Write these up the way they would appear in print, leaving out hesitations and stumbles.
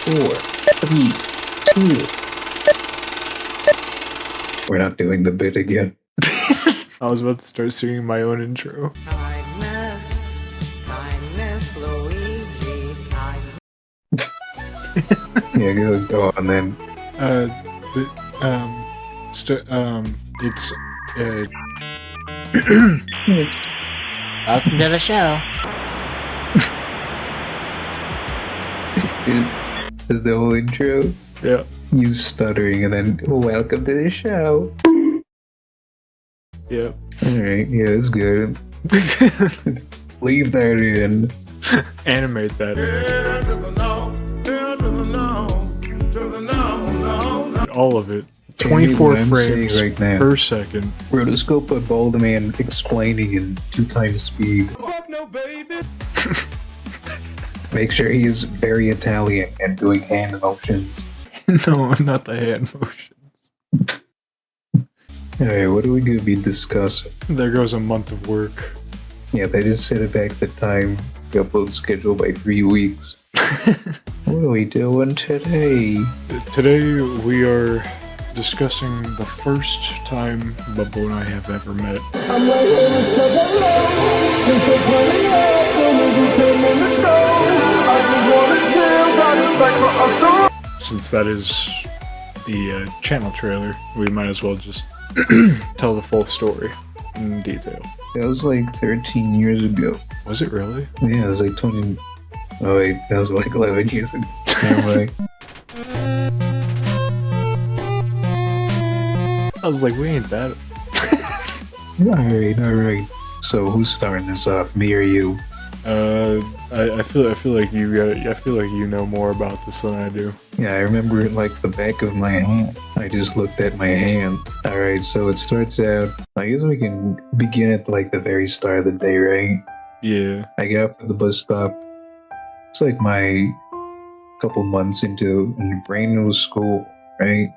4, 3, 2. We're not doing the bit again. I was about to start singing my own intro. Kindness, Luigi. Yeah, go on then. It's Welcome to the show. Is the whole intro? yeah. You stuttering and then welcome to the show. Yep. Alright, yeah, it's good. Leave that in. Animate that. All of it. 24 frames right now. per second. Rotoscope put Balderman explaining in 2 times speed. Fuck no, baby! Make sure he is very Italian and doing hand motions. No, not the hand motions. Alright, what are we gonna be discussing? There goes a month of work. Yeah, they just set it back the time, the upload schedule by 3 weeks. What are we doing today? Today we are discussing the first time Bumbo and I have ever met. Since that is the channel trailer, we might as well just tell the full story in detail. That was like 13 years ago. Was it really? Yeah, it was like 20... Oh wait, that was like 11 years ago. Anyway. I was like, we ain't that. Alright. So who's starting this off, me or you? I feel like you know more about this than I do. Yeah, I remember it like the back of my hand. I just looked at my hand. Alright, so it starts out... I guess we can begin at like the very start of the day, right? Yeah. I get off at the bus stop. It's like my couple months into a brand new school, right?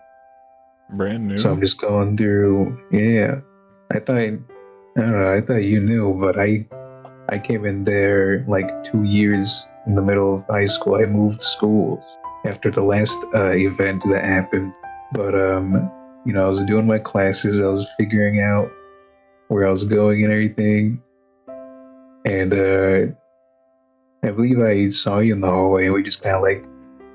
Brand new. So I'm just going through... Yeah. I thought you knew, but I came in there like 2 years in the middle of high school. I moved schools after the last event that happened. But, you know, I was doing my classes. I was figuring out where I was going and everything. And I believe I saw you in the hallway and we just kind of like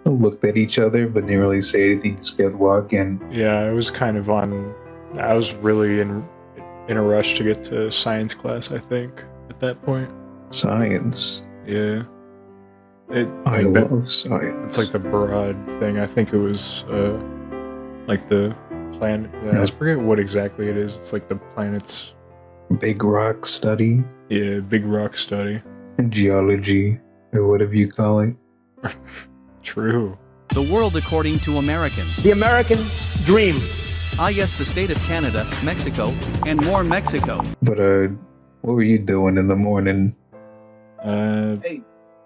looked at each other but didn't really say anything, just kept walking. Yeah, I was kind of I was really in a rush to get to science class, I think, at that point. Science? Yeah. I love science. It's like the broad thing. I think it was like the planet. I forget what exactly it is. It's like the planet's big rock study. Yeah, big rock study. Geology, or whatever you call it. True. The world according to Americans. The American dream. Ah, yes, the state of Canada, Mexico, and more Mexico. But what were you doing in the morning? I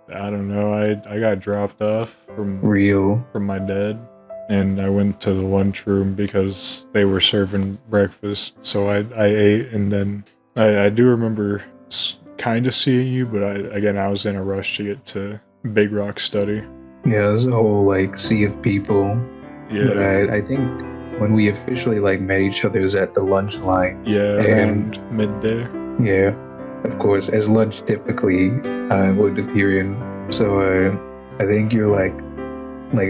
don't know. I got dropped off from my dad, and I went to the lunchroom because they were serving breakfast. So I ate, and then I do remember kind of seeing you, but I was in a rush to get to Big Rock Study. Yeah, there's a whole like sea of people. Yeah. But I think when we officially like met each other was at the lunch line. Yeah, around midday. Yeah, of course, as lunch typically would appear in. So I think you're like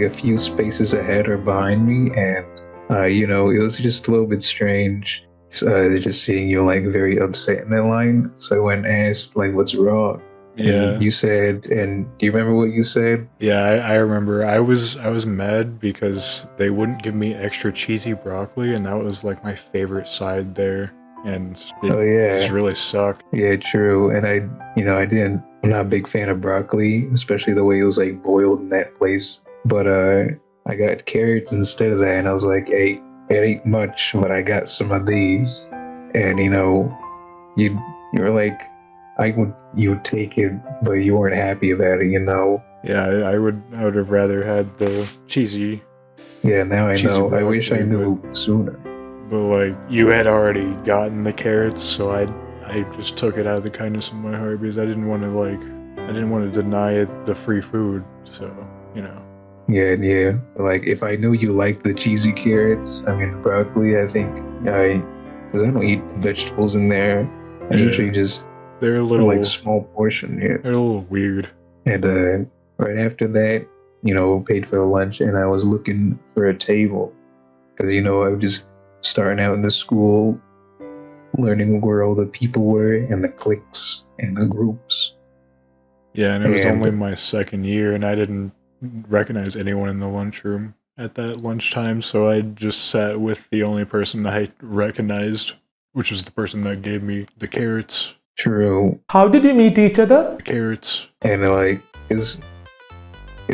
a few spaces ahead or behind me, and you know, it was just a little bit strange. Just seeing you like very upset in that line. So I went and asked like, what's wrong? Yeah. And you said, and do you remember what you said? Yeah, I remember. I was mad because they wouldn't give me extra cheesy broccoli, and that was like my favorite side there. And it just really sucked. Yeah, true. And I'm not a big fan of broccoli, especially the way it was like boiled in that place. But I got carrots instead of that, and I was like, hey, it ain't much, but I got some of these. And you know, you were like, you would take it, but you weren't happy about it, you know. Yeah, I would have rather had the cheesy. Yeah, now I know. I wish I knew sooner. But like, you had already gotten the carrots, so I just took it out of the kindness of my heart because I didn't want to deny it the free food. So, you know. Yeah. Like if I knew you liked the cheesy carrots, I mean the broccoli, I think because I don't eat vegetables in there. I usually just they're a little like small portion. Yeah, they're a little weird. and right after that, paid for lunch, and I was looking for a table because I was just starting out in the school, learning where all the people were and the cliques and the groups. Yeah, and it was only my second year, and I didn't recognize anyone in the lunchroom at that lunchtime, so I just sat with the only person I recognized, which was the person that gave me the carrots. True. How did you meet each other? The carrots. And like it was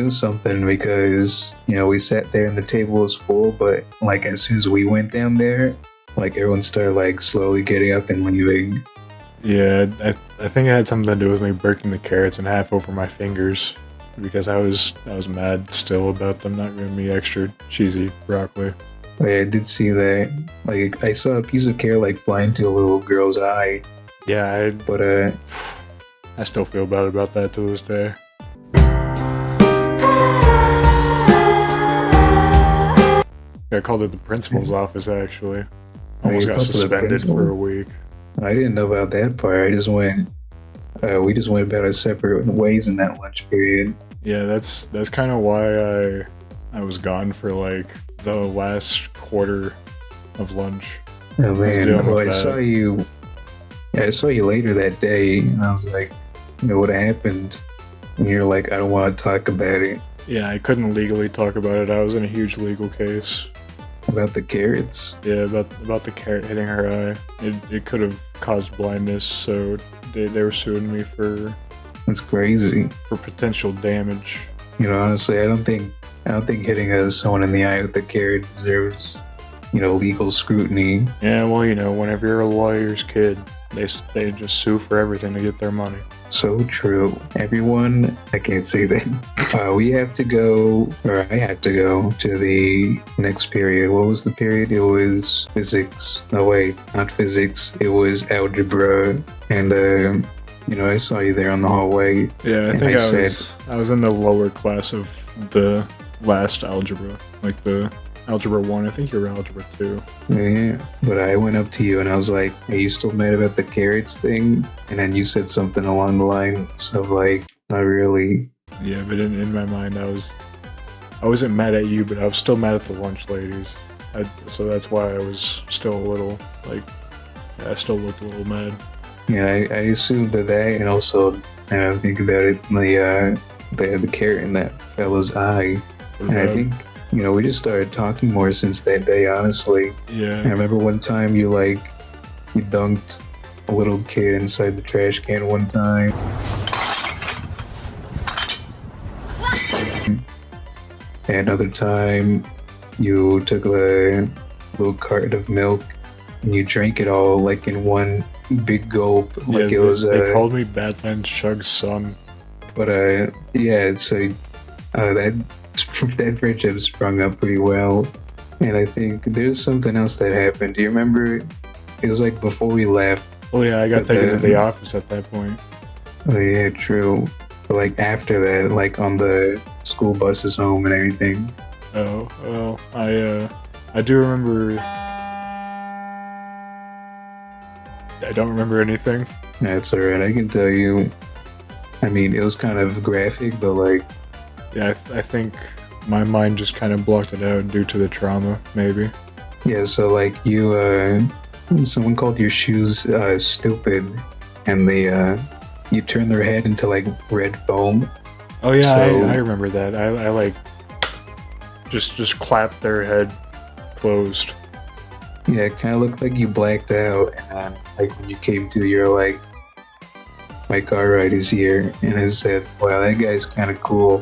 something because we sat there and the table was full, but like as soon as we went down there, like everyone started like slowly getting up and leaving. Yeah, I think it had something to do with me breaking the carrots in half over my fingers because I was mad still about them not giving me extra cheesy broccoli. I did see that. Like I saw a piece of carrot like fly into a little girl's eye. Yeah, but I still feel bad about that to this day. I called it the principal's office actually. Almost got suspended for a week. I didn't know about that part. I just went. We just went about our separate ways in that lunch period. Yeah, that's kind of why I was gone for like the last quarter of lunch. Oh man! Well, I saw you. Yeah, I saw you later that day, and I was like, what happened? And you're like, I don't want to talk about it. Yeah, I couldn't legally talk about it. I was in a huge legal case. About the carrots? Yeah, about the carrot hitting her eye. It could have caused blindness, so they were suing me for... That's crazy. For potential damage. Honestly, I don't think hitting someone in the eye with a carrot deserves, legal scrutiny. Yeah, well, whenever you're a lawyer's kid, they just sue for everything to get their money. So true. Everyone, I can't say that. We have to go, or I had to go to the next period. What was the period? It was physics. No, wait, not physics. It was algebra. And, I saw you there on the hallway. Yeah, I think I was in the lower class of the last algebra, like the Algebra 1, I think you're Algebra 2. Yeah, but I went up to you and I was like, are you still mad about the carrots thing? And then you said something along the lines of like, not really. Yeah, but in my mind, I wasn't mad at you, but I was still mad at the lunch ladies. So that's why I was still a little, like, I still looked a little mad. Yeah, I assumed that and also, I think about it, the carrot in that fella's eye. And I think... we just started talking more since that day, honestly. Yeah. I remember one time you dunked a little kid inside the trash can one time. And another time, you took a little carton of milk and you drank it all like in one big gulp. Like yeah, it was. They called me Badlands Chug's son. But yeah, so that friendship sprung up pretty well. And I think there's something else that happened. Do you remember? It was like before we left. Oh yeah, I got taken to the office at that point. Oh yeah, true. But like after that, like on the school buses home and everything. Oh, well, I do remember... I don't remember anything. That's alright, I can tell you. I mean, it was kind of graphic, but like... Yeah, I think my mind just kind of blocked it out due to the trauma, maybe. Yeah, so like someone called your shoes stupid, and you turned their head into like red foam. Oh yeah, so, I remember that. I like just clapped their head closed. Yeah, it kind of looked like you blacked out, and like when you came to, you're like, my car ride is here, and I said, wow, that guy's kind of cool.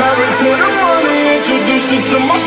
Married to the money, introduced you to my